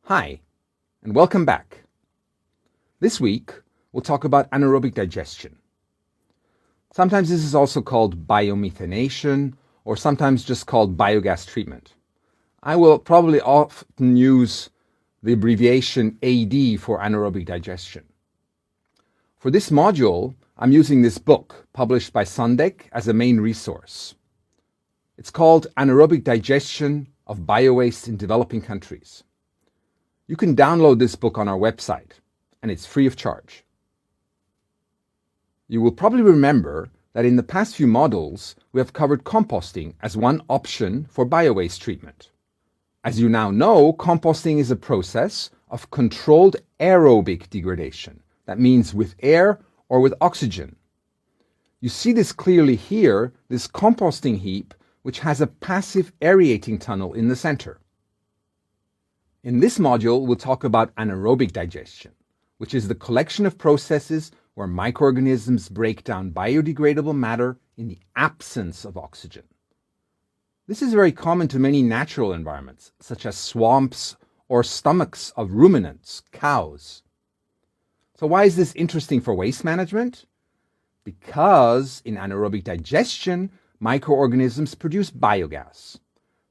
Hi, and welcome back. This week, we'll talk about anaerobic digestion. Sometimes this is also called biomethanation, or sometimes just called biogas treatment. I will probably often use the abbreviation AD for anaerobic digestion. For this module, I'm using this book published by Sundek as a main resource. It's called Anaerobic Digestion of Biowaste in Developing Countries. You can download this book on our website, and it's free of charge. You will probably remember that in the past few modules, we have covered composting as one option for biowaste treatment. As you now know, composting is a process of controlled aerobic degradation. That means with air or with oxygen. You see this clearly here, this composting heap, which has a passive aerating tunnel in the center. In this module, we'll talk about anaerobic digestion, which is the collection of processes where microorganisms break down biodegradable matter in the absence of oxygen. This is very common to many natural environments, such as swamps or stomachs of ruminants, cows. So why is this interesting for waste management? Because in anaerobic digestion, microorganisms produce biogas.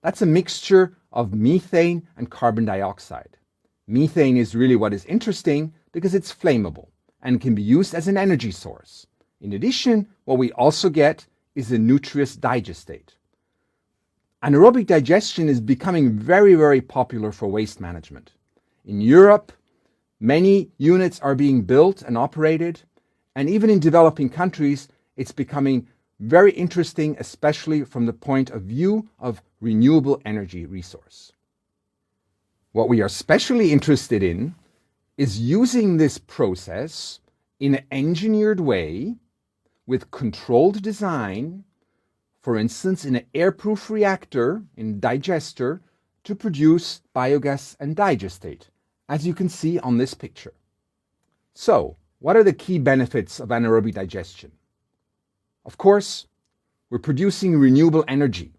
That's a mixture of methane and carbon dioxide. Methane is really what is interesting because it's flammable and can be used as an energy source. In addition, what we also get is a nutrient digestate. Anaerobic digestion is becoming very, very popular for waste management. In Europe, many units are being built and operated, and even in developing countries, it's becoming very interesting, especially from the point of view of renewable energy resource. What we are especially interested in is using this process in an engineered way with controlled design, for instance, in an airproof reactor, in digester, to produce biogas and digestate, as you can see on this picture. So, what are the key benefits of anaerobic digestion? Of course, we're producing renewable energy,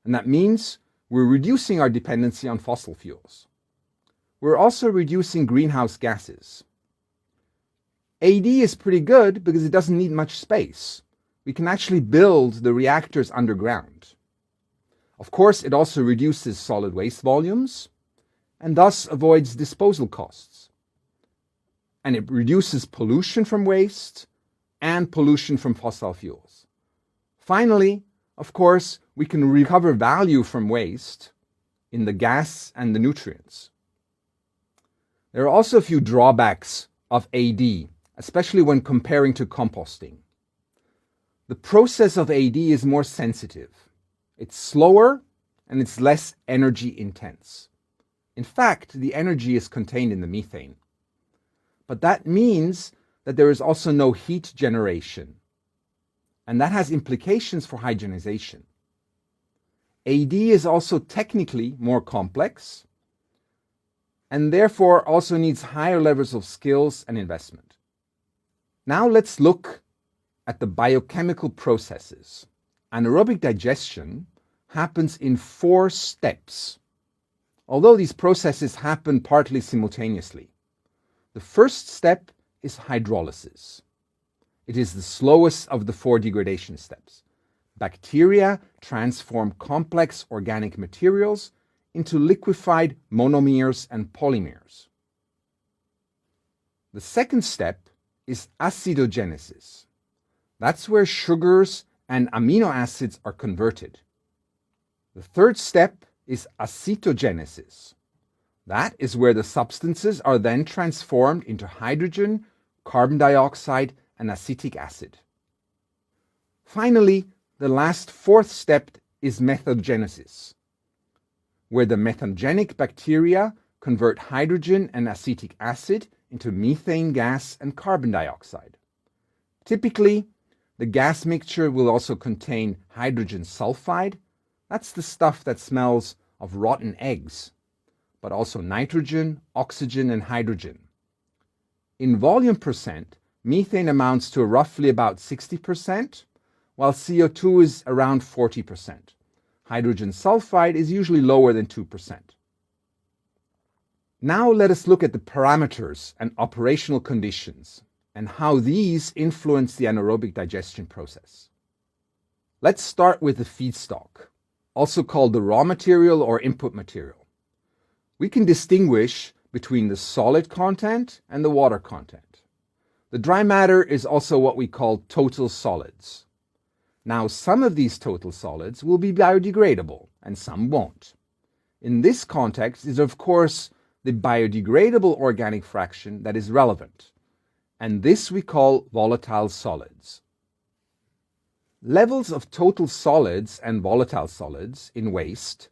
and that means we're reducing our dependency on fossil fuels. We're also reducing greenhouse gases. AD is pretty good because it doesn't need much space. We can actually build the reactors underground. Of course, it also reduces solid waste volumes and thus avoids disposal costs. And it reduces pollution from waste and pollution from fossil fuels. Finally, of course, we can recover value from waste in the gas and the nutrients. There are also a few drawbacks of AD, especially when comparing to composting. The process of AD is more sensitive. It's slower and it's less energy intense. In fact, the energy is contained in the methane. But that means that there is also no heat generation, and that has implications for hygienization. AD is also technically more complex, and therefore also needs higher levels of skills and investment. Now let's look at the biochemical processes. Anaerobic digestion happens in 4 steps, although these processes happen partly simultaneously. The first step is hydrolysis. It is the slowest of the 4 degradation steps. Bacteria transform complex organic materials into liquefied monomers and polymers. The second step is acidogenesis. That's where sugars and amino acids are converted. The third step is acetogenesis. That is where the substances are then transformed into hydrogen, carbon dioxide, and acetic acid. Finally, the last 4th step is methogenesis, where the methanogen bacteria convert hydrogen and acetic acid into methane gas and carbon dioxide. Typically, the gas mixture will also contain hydrogen sulfide. That's the stuff that smells of rotten eggs, but also nitrogen, oxygen, and hydrogen. In volume percent, methane amounts to roughly about 60%, while CO2 is around 40%. Hydrogen sulfide is usually lower than 2%. Now let us look at the parameters and operational conditions and how these influence the anaerobic digestion process. Let's start with the feedstock, also called the raw material or input material. We can distinguish between the solid content and the water content. The dry matter is also what we call total solids. Now, some of these total solids will be biodegradable and some won't. In this context is, of course, the biodegradable organic fraction that is relevant, and this we call volatile solids. Levels of total solids and volatile solids in waste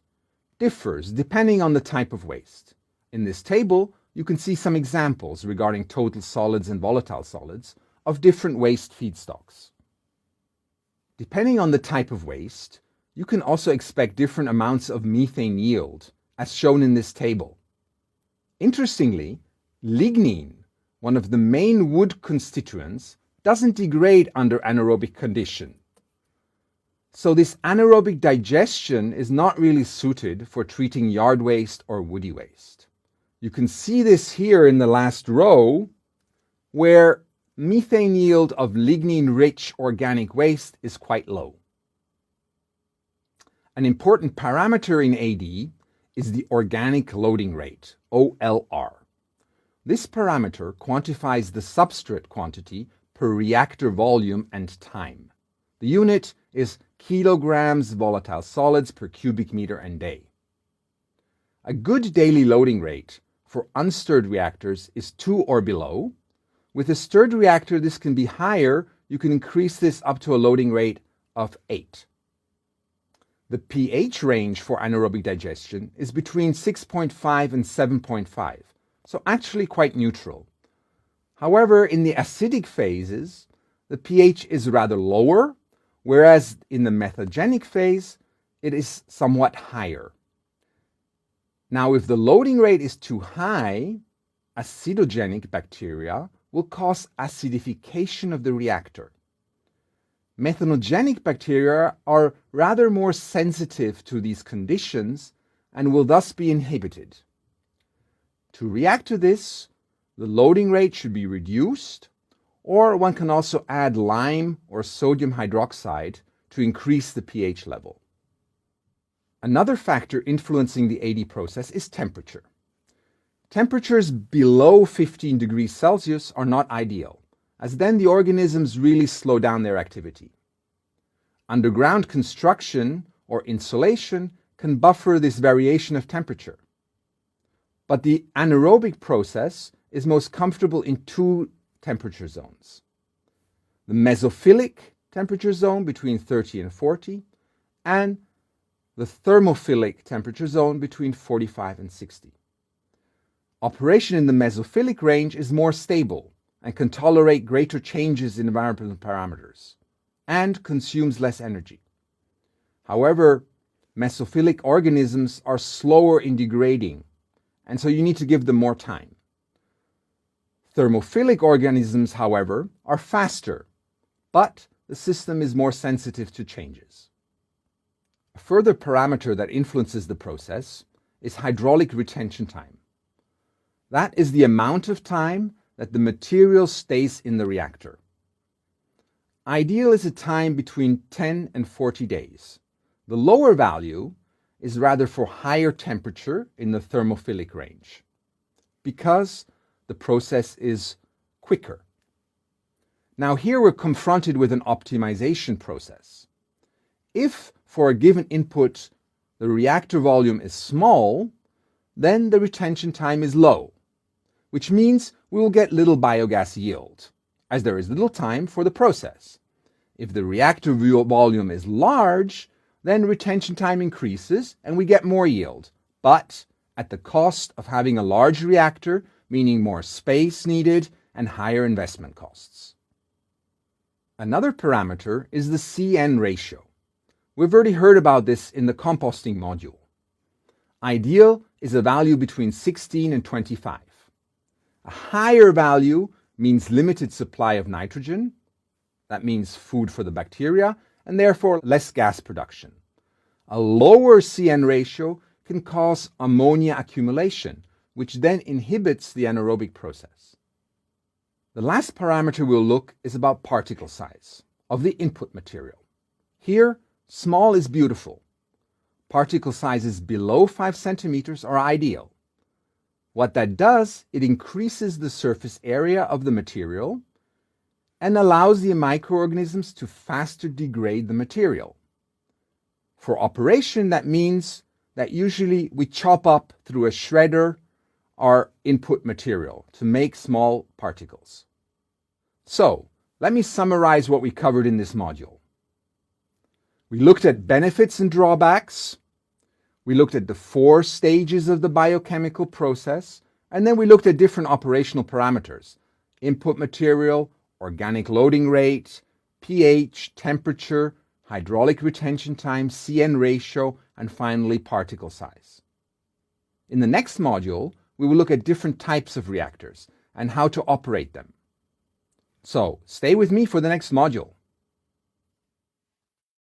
differs depending on the type of waste. In this table, you can see some examples regarding total solids and volatile solids of different waste feedstocks. Depending on the type of waste, you can also expect different amounts of methane yield, as shown in this table. Interestingly, lignin, one of the main wood constituents, doesn't degrade under anaerobic condition. So this anaerobic digestion is not really suited for treating yard waste or woody waste. You can see this here in the last row, where methane yield of lignin-rich organic waste is quite low. An important parameter in AD is the organic loading rate, OLR. This parameter quantifies the substrate quantity per reactor volume and time. The unit is kilograms volatile solids per cubic meter and day. A good daily loading rate for unstirred reactors is 2 or below. With a stirred reactor, this can be higher. You can increase this up to a loading rate of 8. The pH range for anaerobic digestion is between 6.5 and 7.5, so actually quite neutral. However, in the acidic phases, the pH is rather lower, whereas in the methagenic phase, it is somewhat higher. Now, if the loading rate is too high, acidogenic bacteria will cause acidification of the reactor. Methanogenic bacteria are rather more sensitive to these conditions and will thus be inhibited. To react to this, the loading rate should be reduced, or one can also add lime or sodium hydroxide to increase the pH level. Another factor influencing the AD process is temperature. Temperatures below 15 degrees Celsius are not ideal, as then the organisms really slow down their activity. Underground construction or insulation can buffer this variation of temperature. But the anaerobic process is most comfortable in 2 temperature zones. The mesophilic temperature zone between 30 and 40, and the thermophilic temperature zone between 45 and 60. Operation in the mesophilic range is more stable and can tolerate greater changes in environmental parameters and consumes less energy. However, mesophilic organisms are slower in degrading, and so you need to give them more time. Thermophilic organisms, however, are faster, but the system is more sensitive to changes. A further parameter that influences the process is hydraulic retention time. That is the amount of time that the material stays in the reactor. Ideal is a time between 10 and 40 days. The lower value is rather for higher temperature in the thermophilic range, because the process is quicker. Now here we're confronted with an optimization process. If for a given input the reactor volume is small, then the retention time is low, which means we will get little biogas yield, as there is little time for the process. If the reactor volume is large, then retention time increases and we get more yield, but at the cost of having a large reactor, meaning more space needed and higher investment costs. Another parameter is the CN ratio. We've already heard about this in the composting module. Ideal is a value between 16 and 25. A higher value means limited supply of nitrogen. That means food for the bacteria, and therefore less gas production. A lower CN ratio can cause ammonia accumulation, which then inhibits the anaerobic process. The last parameter we'll look is about particle size of the input material. Here, small is beautiful. Particle sizes below 5 centimeters are ideal. What that does, it increases the surface area of the material and allows the microorganisms to faster degrade the material. For operation, that means that usually we chop up through a shredder our input material to make small particles. So, let me summarize what we covered in this module. We looked at benefits and drawbacks. We looked at the 4 stages of the biochemical process, and then we looked at different operational parameters: input material, organic loading rate, pH, temperature, hydraulic retention time, CN ratio, and finally particle size. In the next module, we will look at different types of reactors and how to operate them. So, stay with me for the next module.